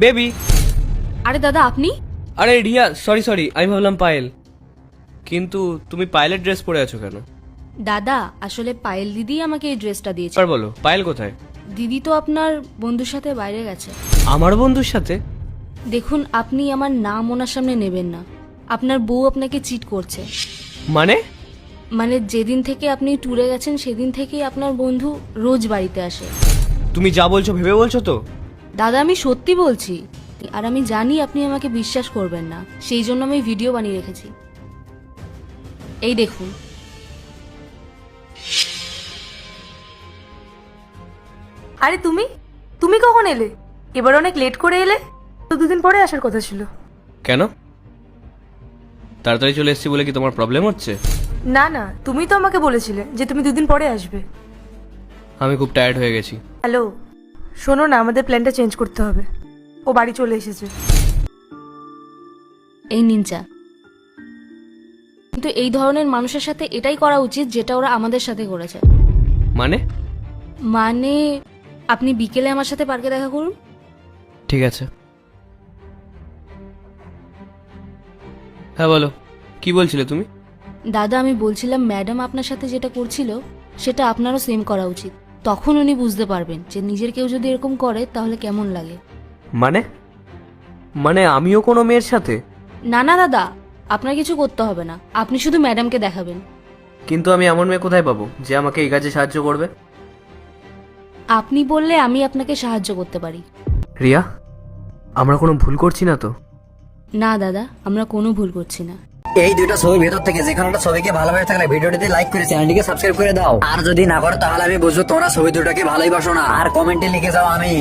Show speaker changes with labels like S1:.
S1: Baby.
S2: আরে দাদা আপনি?
S1: আরে রিয়া, সরি আমি ভাবলাম পায়েল। কিন্তু তুমি পায়েলের ড্রেস পরে আছো কেন?
S2: দাদা আসলে পায়েল দিদি আমাকে এই ড্রেসটা দিয়েছে।
S1: এবার বলো, পায়েল কোথায়?
S2: দিদি তো আপনার বন্ধুর সাথে বাইরে গেছে।
S1: আমার বন্ধুর সাথে?
S2: দেখুন, আপনি আমার নাম ওনার সামনে নেবেন না। আপনার বউ আপনাকে চিট করছে।
S1: মানে?
S2: মানে যেদিন থেকে আপনি ট্যুরে গেছেন সেদিন থেকেই আপনার বন্ধু রোজ বাড়িতে আসে।
S1: তুমি যা বলছো ভেবে বলছো তো?
S2: দাদা আমি সত্যি বলছি, আর আমি জানি আপনি আমাকে বিশ্বাস করবেন না, সেই জন্য আমি ভিডিও বানিয়ে রেখেছি। এই দেখুন।
S3: আরে তুমি তুমি কখন এলে? এবার অনেক লেট করে এলে তো, দুদিন পরে আসার কথা ছিল।
S1: কেন? তাড়াতাড়ি চলে এসেছি বলে কি তোমার প্রবলেম হচ্ছে?
S3: না না, তুমি তো আমাকে বলেছিলে যে তুমি দুদিন পরে আসবে।
S1: আমি খুব টায়ার্ড হয়ে গেছি।
S3: হ্যালো, শোনো না, আমাদের প্ল্যানটা চেঞ্জ করতে হবে। ও বাড়ি চলে এসেছে।
S2: এই নিনচা, কিন্তু এই ধরনের মানুষের সাথে এটাই করা উচিত যেটা ওরা আমাদের সাথে করেছে।
S1: মানে?
S2: মানে আপনি বিকেলে আমার সাথে পার্কে দেখা করুন।
S1: ঠিক আছে। হ্যাঁ বলো, কি বলছিলে তুমি?
S2: দাদা আমি বলছিলাম ম্যাডাম আপনার সাথে যেটা করছিল সেটা আপনারও সেম করা উচিত। তখন উনি বুঝতে পারবেন যে নিজের কেউ যদি এরকম করে তাহলে কেমন লাগে।
S1: মানে? মানে আমিও কোনো মেয়ের সাথে?
S2: না না দাদা, আপনার কিছু করতে হবে না, আপনি শুধু ম্যাডামকে দেখাবেন।
S1: কিন্তু আমি এমন মেয়ে কোথায় পাবো যে আমাকে এই কাজে সাহায্য করবে?
S2: আপনি বললে আমি আপনাকে সাহায্য করতে পারি।
S1: রিয়া, আমরা কোনো ভুল করছি না তো?
S2: না দাদা, আমরা কোনো ভুল করছি না।
S4: এই দুইটা ছবির ভেতর থেকে যে কোনো একটা ছবিকে ভালোবেসে থাকলে ভিডিওটিতে লাইক করে চ্যানেলটিকে সাবস্ক্রাইব করে দাও। আর যদি না করো তাহলে আমি বুঝবো তোমরা ছবি দুটাকে ভালোই বাসো না। আর কমেন্টে লিখে যাও আমি।